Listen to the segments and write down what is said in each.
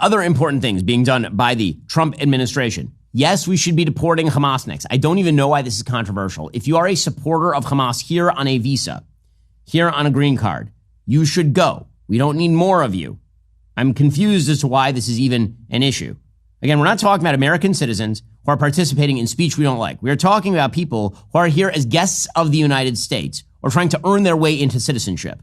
other important things being done by the Trump administration. Yes, we should be deporting Hamasniks. I don't even know why this is controversial. If you are a supporter of Hamas here on a visa, here on a green card, you should go. We don't need more of you. I'm confused as to why this is even an issue. Again, we're not talking about American citizens who are participating in speech we don't like. We are talking about people who are here as guests of the United States or trying to earn their way into citizenship.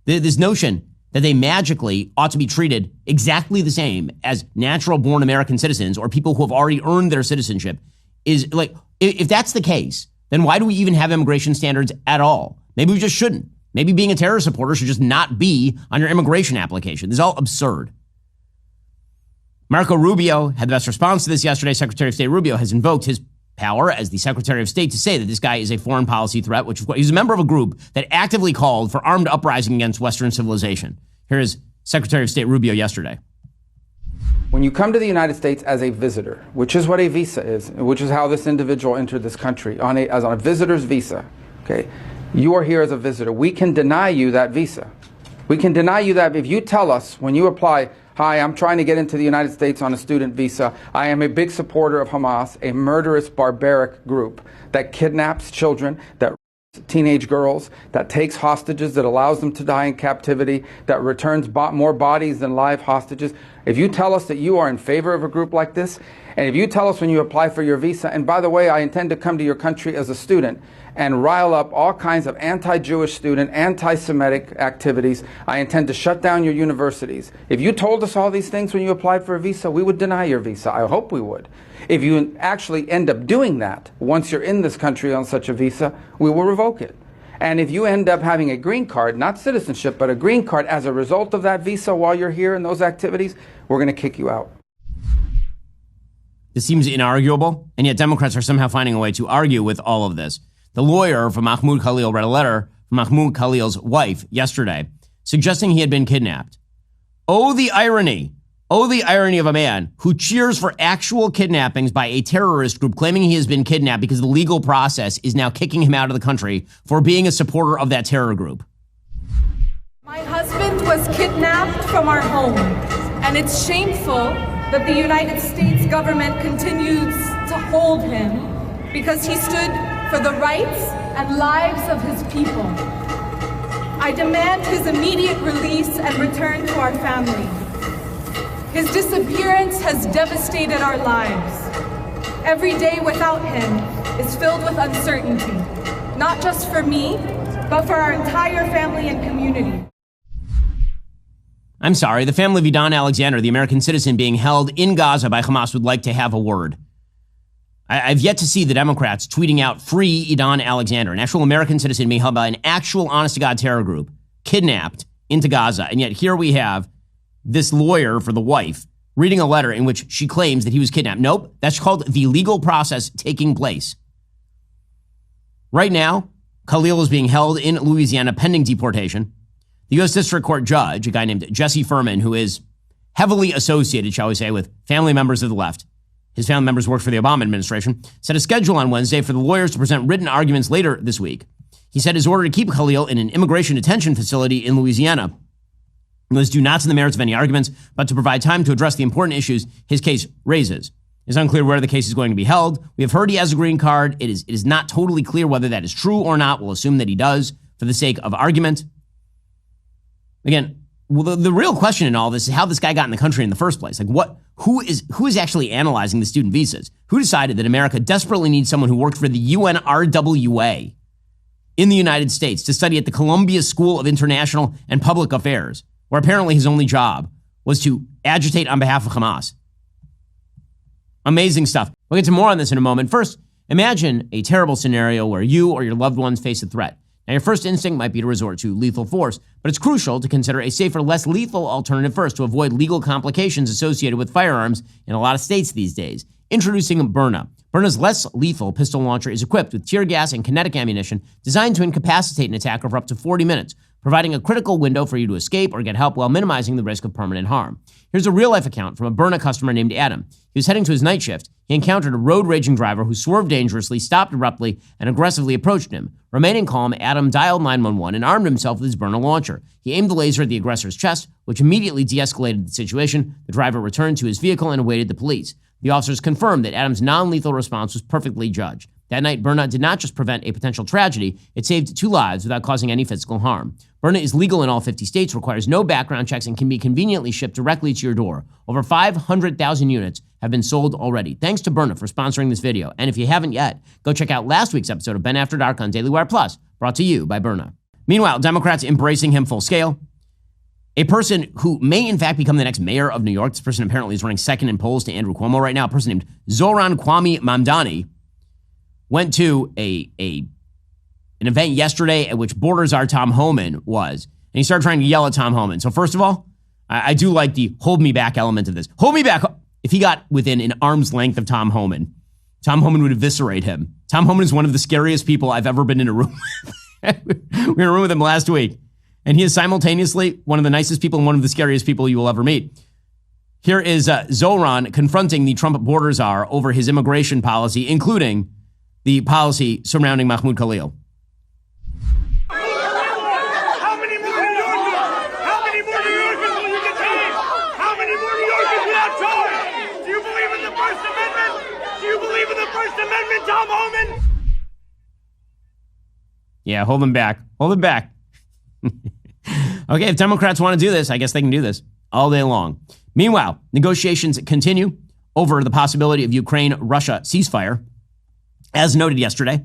This notion that they magically ought to be treated exactly the same as natural-born American citizens or people who have already earned their citizenship is like, if that's the case, then why do we even have immigration standards at all? Maybe we just shouldn't. Maybe being a terror supporter should just not be on your immigration application. This is all absurd. Marco Rubio had the best response to this yesterday. Secretary of State Rubio has invoked his power as the Secretary of State to say that this guy is a foreign policy threat, which he's a member of a group that actively called for armed uprising against Western civilization. Here is Secretary of State Rubio yesterday. When you come to the United States as a visitor, which is what a visa is, which is how this individual entered this country, on a visitor's visa, okay, you are here as a visitor. We can deny you that visa. We can deny you that if you tell us when you apply, hi, I'm trying to get into the United States on a student visa. I am a big supporter of Hamas, a murderous, barbaric group that kidnaps children, that teenage girls, that takes hostages, that allows them to die in captivity, that returns more bodies than live hostages. If you tell us that you are in favor of a group like this, and if you tell us when you apply for your visa, and by the way, I intend to come to your country as a student and rile up all kinds of anti-Jewish student, anti-Semitic activities, I intend to shut down your universities. If you told us all these things when you applied for a visa, we would deny your visa. I hope we would. If you actually end up doing that, once you're in this country on such a visa, we will revoke it. And if you end up having a green card, not citizenship, but a green card as a result of that visa while you're here in those activities, we're going to kick you out. This seems inarguable, and yet Democrats are somehow finding a way to argue with all of this. The lawyer for Mahmoud Khalil read a letter from Mahmoud Khalil's wife yesterday suggesting he had been kidnapped. Oh, the irony. Oh, the irony of a man who cheers for actual kidnappings by a terrorist group claiming he has been kidnapped because the legal process is now kicking him out of the country for being a supporter of that terror group. My husband was kidnapped from our home, and it's shameful that the United States government continues to hold him because he stood for the rights and lives of his people. I demand his immediate release and return to our family. His disappearance has devastated our lives. Every day without him is filled with uncertainty, not just for me, but for our entire family and community. I'm sorry, the family of Idan Alexander, the American citizen being held in Gaza by Hamas, would like to have a word. I've yet to see the Democrats tweeting out free Idan Alexander, an actual American citizen being held by an actual honest-to-God terror group, kidnapped into Gaza. And yet here we have this lawyer for the wife reading a letter in which she claims that he was kidnapped. Nope, that's called the legal process taking place. Right now, Khalil is being held in Louisiana pending deportation. The U.S. District Court judge, a guy named Jesse Furman, who is heavily associated, shall we say, with family members of the left, his family members worked for the Obama administration, set a schedule on Wednesday for the lawyers to present written arguments later this week. He said his order to keep Khalil in an immigration detention facility in Louisiana was due not to the merits of any arguments, but to provide time to address the important issues his case raises. It's unclear where the case is going to be held. We have heard he has a green card. It is not totally clear whether that is true or not. We'll assume that he does for the sake of argument. Again, well, the real question in all this is how this guy got in the country in the first place. Like, who is actually analyzing the student visas? Who decided that America desperately needs someone who worked for the UNRWA in the United States to study at the Columbia School of International and Public Affairs, where apparently his only job was to agitate on behalf of Hamas? Amazing stuff. We'll get to more on this in a moment. First, imagine a terrible scenario where you or your loved ones face a threat. Now, your first instinct might be to resort to lethal force, but it's crucial to consider a safer, less lethal alternative first to avoid legal complications associated with firearms in a lot of states these days. Introducing Byrna. Byrna's less lethal pistol launcher is equipped with tear gas and kinetic ammunition designed to incapacitate an attacker for up to 40 minutes, providing a critical window for you to escape or get help while minimizing the risk of permanent harm. Here's a real-life account from a Berna customer named Adam. He was heading to his night shift. He encountered a road-raging driver who swerved dangerously, stopped abruptly, and aggressively approached him. Remaining calm, Adam dialed 911 and armed himself with his Berna launcher. He aimed the laser at the aggressor's chest, which immediately de-escalated the situation. The driver returned to his vehicle and awaited the police. The officers confirmed that Adam's non-lethal response was perfectly judged. That night, Berna did not just prevent a potential tragedy, it saved 2 lives without causing any physical harm. Berna is legal in all 50 states, requires no background checks, and can be conveniently shipped directly to your door. Over 500,000 units have been sold already. Thanks to Berna for sponsoring this video. And if you haven't yet, go check out last week's episode of Ben After Dark on Daily Wire Plus, brought to you by Berna. Meanwhile, Democrats embracing him full scale. A person who may in fact become the next mayor of New York, this person apparently is running second in polls to Andrew Cuomo right now, a person named Zohran Kwame Mamdani, went to an event yesterday at which border czar Tom Homan was, and he started trying to yell at Tom Homan. So first of all, I do like the hold me back element of this. Hold me back. If he got within an arm's length of Tom Homan would eviscerate him. Tom Homan is one of the scariest people I've ever been in a room with. We were in a room with him last week, and he is simultaneously one of the nicest people and one of the scariest people you will ever meet. Here is Zohran confronting the Trump border czar over his immigration policy, including the policy surrounding Mahmoud Khalil. How many more New Yorkers? How many more New Yorkers will you detain? How many more New Yorkers without trial? Do you believe in the First Amendment? Do you believe in the First Amendment, Tom Homan? Yeah, hold him back. Hold him back. Okay, if Democrats want to do this, I guess they can do this all day long. Meanwhile, negotiations continue over the possibility of Ukraine-Russia ceasefire. As noted yesterday,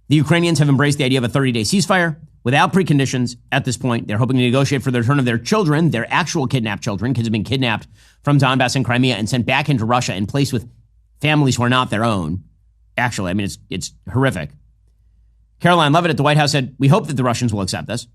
the Ukrainians have embraced the idea of a 30-day ceasefire without preconditions at this point. They're hoping to negotiate for the return of their children, their actual kidnapped children. Kids have been kidnapped from Donbass and Crimea and sent back into Russia and placed with families who are not their own. Actually, I mean, it's horrific. Caroline Levitt at the White House said, "We hope that the Russians will accept this."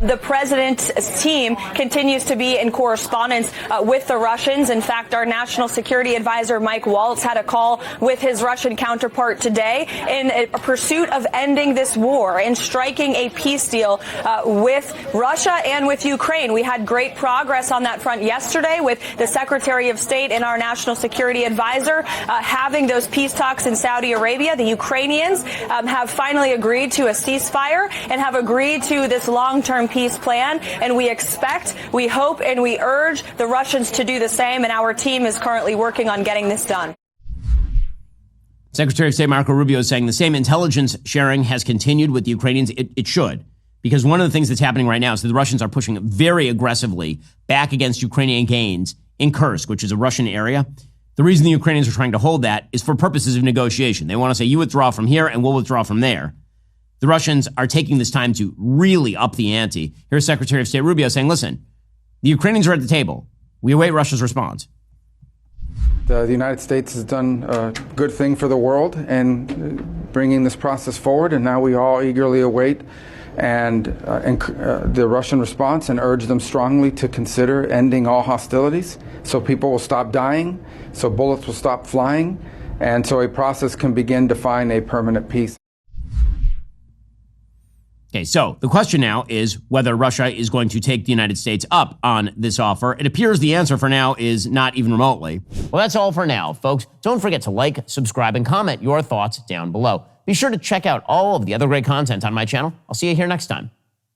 The president's team continues to be in correspondence with the Russians. In fact, our national security advisor, Mike Waltz, had a call with his Russian counterpart today in a pursuit of ending this war and striking a peace deal with Russia and with Ukraine. We had great progress on that front yesterday with the Secretary of State and our national security advisor having those peace talks in Saudi Arabia. The Ukrainians have finally agreed to a ceasefire and have agreed to this long-term peace plan, and we expect, we hope, and we urge the Russians to do the same, and our team is currently working on getting this done. Secretary of State Marco Rubio is saying the same intelligence sharing has continued with the Ukrainians. It should, because one of the things that's happening right now is that the Russians are pushing very aggressively back against Ukrainian gains in Kursk, which is a Russian area. The reason the Ukrainians are trying to hold that is for purposes of negotiation. They want to say, you withdraw from here and we'll withdraw from there. The Russians are taking this time to really up the ante. Here's Secretary of State Rubio saying, listen, the Ukrainians are at the table. We await Russia's response. The United States has done a good thing for the world in bringing this process forward, and now we all eagerly await the Russian response and urge them strongly to consider ending all hostilities so people will stop dying, so bullets will stop flying, and so a process can begin to find a permanent peace. Okay, so the question now is whether Russia is going to take the United States up on this offer. It appears the answer for now is not even remotely. Well, that's all for now, folks. Don't forget to like, subscribe, and comment your thoughts down below. Be sure to check out all of the other great content on my channel. I'll see you here next time.